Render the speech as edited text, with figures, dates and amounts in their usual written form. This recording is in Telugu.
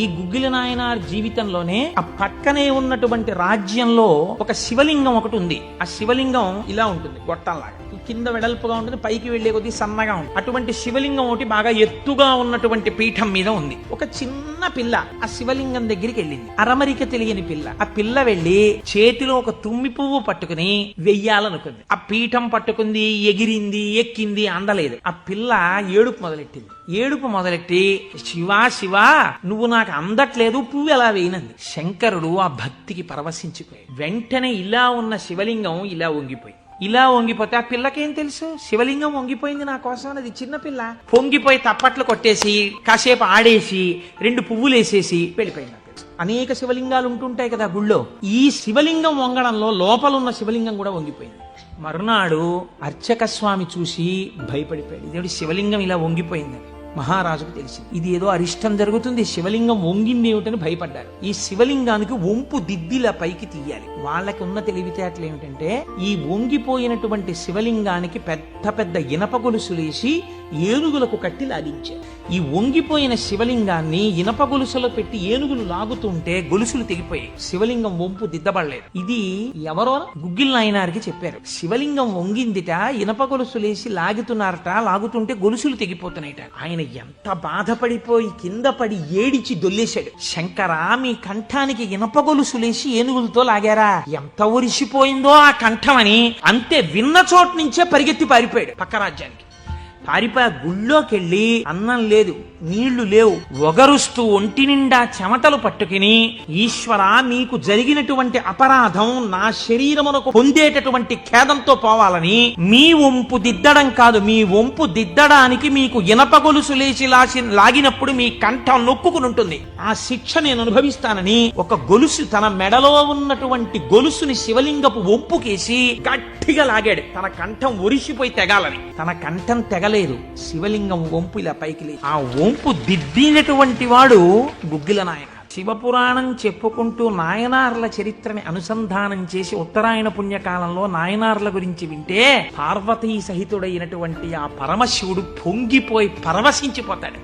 ఈ గుగ్గిల నాయనార్ జీవితంలోనే ఆ పక్కనే ఉన్నటువంటి రాజ్యంలో ఒక శివలింగం ఒకటి ఉంది. ఆ శివలింగం ఇలా ఉంటుంది, గొట్టంలాగా కింద వెడల్పుగా ఉంటుంది, పైకి వెళ్లే కొద్దీ సన్నగా ఉంటుంది. అటువంటి శివలింగం ఒకటి బాగా ఎత్తుగా ఉన్నటువంటి పీఠం మీద ఉంది. ఒక చిన్న పిల్ల ఆ శివలింగం దగ్గరికి వెళ్ళింది, అరమరిక తెలియని పిల్ల. ఆ పిల్ల వెళ్లి చేతిలో ఒక తుమ్మి పువ్వు పట్టుకుని వెయ్యాలనుకుంది. ఆ పీఠం పట్టుకుంది, ఎగిరింది, ఎక్కింది, అందలేదు. ఆ పిల్ల ఏడుపు మొదలెట్టింది. ఏడుపు మొదలెట్టి శివా శివా నువ్వు నాకు అందట్లేదు, పువ్వు ఎలా వేయనంది. శంకరుడు ఆ భక్తికి పరవశించిపోయి వెంటనే ఇలా ఉన్న శివలింగం ఇలా వంగిపోయి, ఇలా వంగిపోతే ఆ పిల్లకేం తెలుసు శివలింగం వంగిపోయింది నా కోసం అనేది. చిన్నపిల్ల పొంగిపోయి తప్పట్లు కొట్టేసి కాసేపు ఆడేసి 2 పువ్వులు వేసేసి వెళ్ళిపోయింది. అనేక శివలింగాలు ఉంటుంటాయి కదా గుళ్ళో. ఈ శివలింగం వంగడంలో లోపల ఉన్న శివలింగం కూడా వంగిపోయింది. మరునాడు అర్చక స్వామి చూసి భయపడిపోయాడు, ఇదేమిటి శివలింగం ఇలా వంగిపోయింది. మహారాజుకు తెలిసింది ఇది ఏదో అరిష్టం జరుగుతుంది, శివలింగం వంగింది ఏమిటని భయపడ్డారు. ఈ శివలింగానికి వంపు దిద్దిలా పైకి తీయాలి. వాళ్ళకి ఉన్న తెలివితేటలు ఏమిటంటే ఈ వంగిపోయినటువంటి శివలింగానికి పెద్ద పెద్ద ఇనప గొలుసులేసి ఏనుగులకు కట్టి లాగించారు. ఈ వంగిపోయిన శివలింగాన్ని ఇనప గొలుసులో పెట్టి ఏనుగులు లాగుతుంటే గొలుసులు తెగిపోయాయి, శివలింగం వంపు దిద్దబడలేదు. ఇది ఎవరో గుగ్గిల నాయనారికి చెప్పారు. శివలింగం వంగిందిట, ఇనప గొలుసులేసి లాగుతున్నారట, లాగుతుంటే గొలుసులు తెగిపోతున్నాయిట. ఆయన ఎంత బాధపడిపోయి కింద పడి ఏడిచి దొల్లేశాడు. శంకరా మీ కంఠానికి ఇనప గొలుసులేసి ఏనుగులతో లాగారా, ఎంత ఒరిసిపోయిందో ఆ కంఠం అని. అంతే విన్న చోటు నుంచే పరిగెత్తి పారిపోయాడు పక్క రాజ్యానికి. పారిపోయి గుళ్ళోకెళ్ళి అన్నం లేదు, నీళ్లు లేవు, ఒగరుస్తూ ఒంటి నిండా చెమటలు పట్టుకుని ఈశ్వరా మీకు జరిగినటువంటి అపరాధం నా శరీరమునకు పొందేటటువంటి ఖేదంతో పోవాలని మీ వంపు దిద్దడం కాదు, మీ వంపు దిద్దడానికి మీకు ఇనప గొలుసు లేచి లాగినప్పుడు మీ కంఠం నొక్కుకుని ఉంటుంది, ఆ శిక్ష నేను అనుభవిస్తానని ఒక గొలుసు తన మెడలో ఉన్నటువంటి గొలుసుని శివలింగపు వంపుకేసి గట్టిగా లాగాడు. తన కంఠం ఒరిసిపోయి తెగాలని. తన కంఠం తెగలేదు, శివలింగం వంపు ఇలా పైకి లేదు. ఆ వంపు దిద్దినటువంటి వాడు గుగ్గిల నాయనార్. శివపురాణం చెప్పుకుంటూ నాయనార్ల చరిత్రని అనుసంధానం చేసి ఉత్తరాయణ పుణ్యకాలంలో నాయనార్ల గురించి వింటే పార్వతీ సహితుడైనటువంటి ఆ పరమశివుడు పొంగిపోయి పరవశించిపోతాడు.